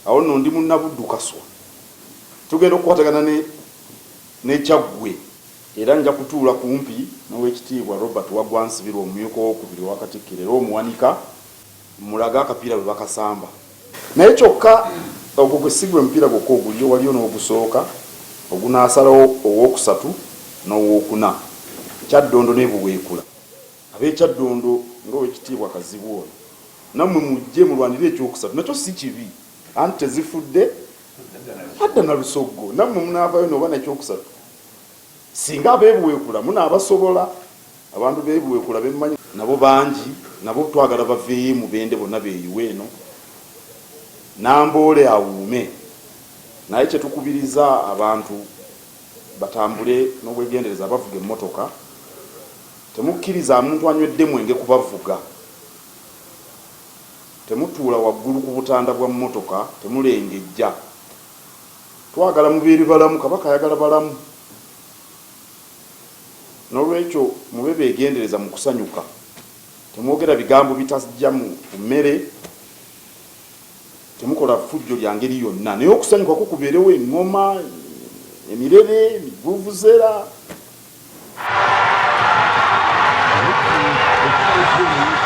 awo nno ndi munna Buddu Kaswa tugenda okukwatagana ne Kyaggwe era nja kutuula kumpi n'owekitiibwa Robert Wagwansibirwa omumyuka owokubiri wa Katikkiro era omuwanika mulaga akapiira bwe bakasamba naye kyokka ogwo gwe sigwe omupiira gwokka oguliyo waliyo n'ogusooka ogunaasalawo owokusatu n'owokuna Kyaddondo ne Buweekula ab'Ekyaddondo ng'owekitiibwa Kazibu ono nammwe mujje mulwanire ekyokusatu nakyo si kibi anti tezifudde adda na lusoggo nammwe munaavayo n'oba nekyokusatu singa ab'Ebuweekula munaabasobola abantu b'Ebuweekula bemmanyi nabo bangi nabo twagala baveeyo mubende bonna beeyiwe eno Namboole awuume naye kyetukubiriza abantu batambule n'obwegendereza bavuga emmotoka temukkiriza muntu anywedde mwenge kubavuga temutuula waggulu ku butanda bwa mmotoka temulengejja twagala mubeere balamu kabaka ayagala balamu n'olwekyo mube beegendereza mu kusanyuka temwogera bigambo bitajja mu mmere temukola fujjo lya ngeri yonna naye okusanyuka kukubeerewo engoma emirere emivuvuzera